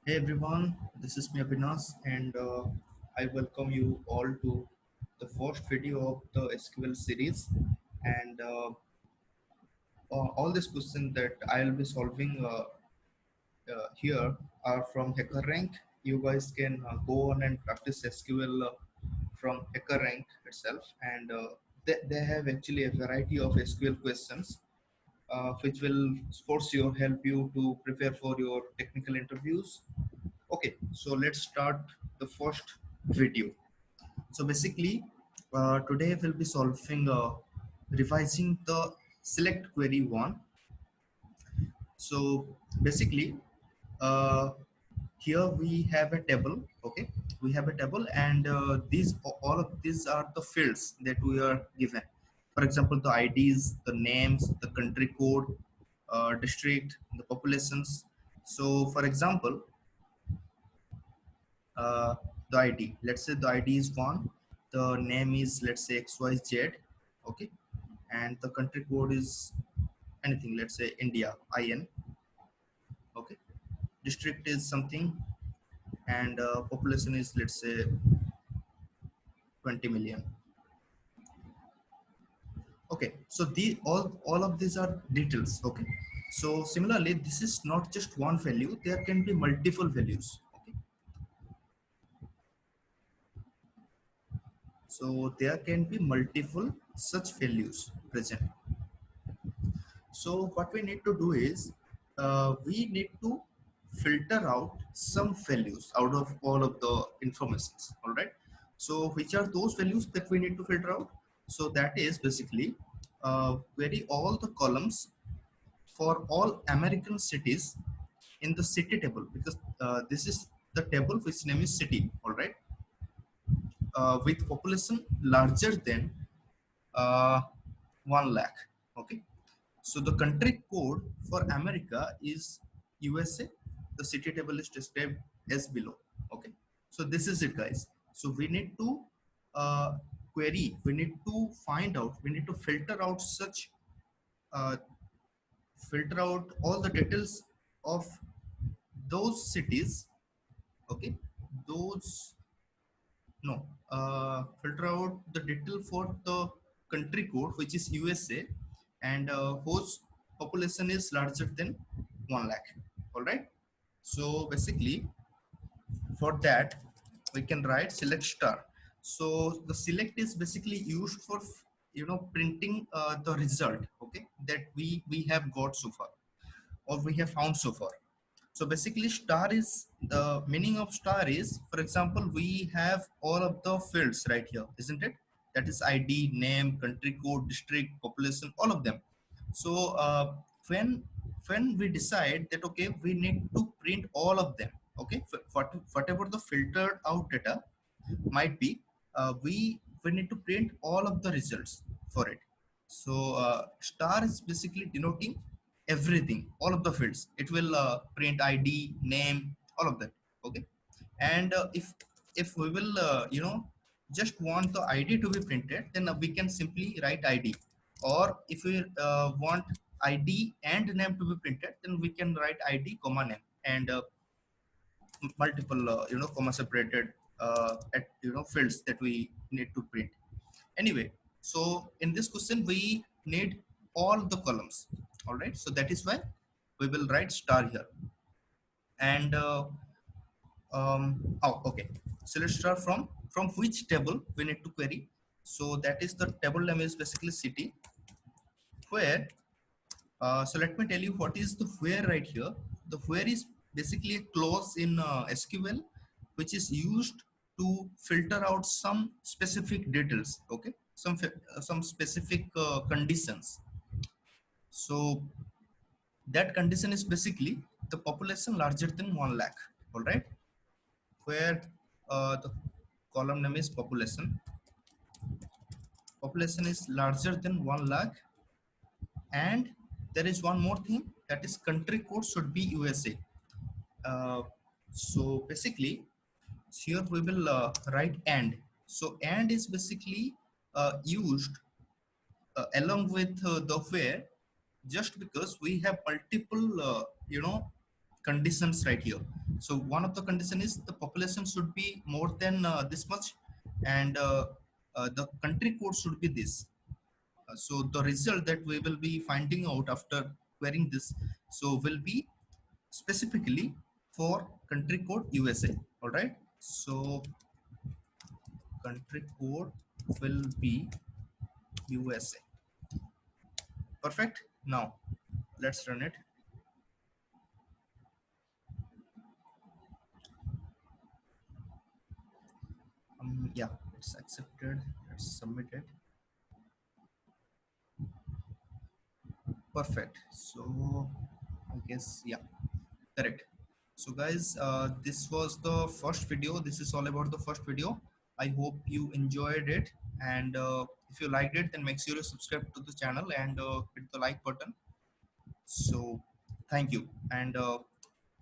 Hey everyone, this is me Abhinas, and I welcome you all to the first video of the SQL series. And all these questions that I'll be solving here are from HackerRank. You guys can go on and practice SQL from HackerRank itself, and they have actually a variety of SQL questions which will force you, help you to prepare for your technical interviews. Okay, so let's start the first video. So basically, today we'll be solving revising the select query one. So basically, uh, here we have a table. Okay, we have a table, and these all of these are the fields that we are given. For example, the IDs, the names, the country code, district, the populations. So, for example, uh, the ID. Let's say the ID is one, the name is let's say XYZ, okay, and the country code is anything. Let's say India, IN, okay. District is something, and population is let's say 20 million. Okay, so the all of these are details. Okay, so similarly, this is not just one value. There can be multiple values. Okay, so there can be multiple such values present. So what we need to do is we need to filter out some values out of all of the informations. All right. So which are those values that we need to filter out? So that is basically query all the columns for all American cities in the city table, because this is the table which name is city. All right. With population larger than uh, 1 lakh. Okay. So the country code for America is USA. The city table is described as below. Okay. So this is it, guys. So we need to uh, query. We need to find out. We need to filter out such. Uh, filter out all the details of those cities. Okay. Those no. Filter out the detail for the country code, which is USA, and whose population is larger than 1 lakh. All right. So basically, for that, we can write select star. So the select is basically used for printing the result. Okay, that we have got so far, or we have found so far. So basically star is the meaning of star is, for example, we have all of the fields right here, isn't it? That is ID, name, country code, district, population, all of them. So when when we decide that okay, we need to print all of them, okay, whatever the filtered out data might be, we need to print all of the results for it. So star is basically denoting everything, all of the fields. It will print ID, name, all of that. Okay, and if we will just want the ID to be printed, then we can simply write ID. Or if we want ID and name to be printed, then we can write ID comma name, and multiple comma separated at fields that we need to print. Anyway, so in this question we need all the columns. All right, so that is why we will write star here. And oh, okay, so let's start from which table we need to query. So that is the table name is basically city. Where so let me tell you what is the where right here. The where is basically a clause in SQL which is used to filter out some specific details. Okay, some specific conditions. So that condition is basically the population larger than 1 lakh. All right, where the column name is population. Population is larger than 1 lakh, and there is one more thing, that is country code should be USA. Uh, so basically, here we will write and. So and is basically used along with the where, just because we have multiple, conditions right here. So one of the condition is the population should be more than this much, and the country code should be this. So the result that we will be finding out after querying this, so will be specifically for country code USA. All right. So country code will be USA. Perfect. Now let's run it. Yeah, it's accepted. Let's submit it. Perfect. So I guess, yeah, correct. So guys, this was the first video. This is all about the first video. I hope you enjoyed it, and if you liked it, then make sure you subscribe to the channel and hit the like button. So thank you, and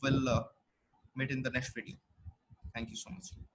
we'll meet in the next video. Thank you so much.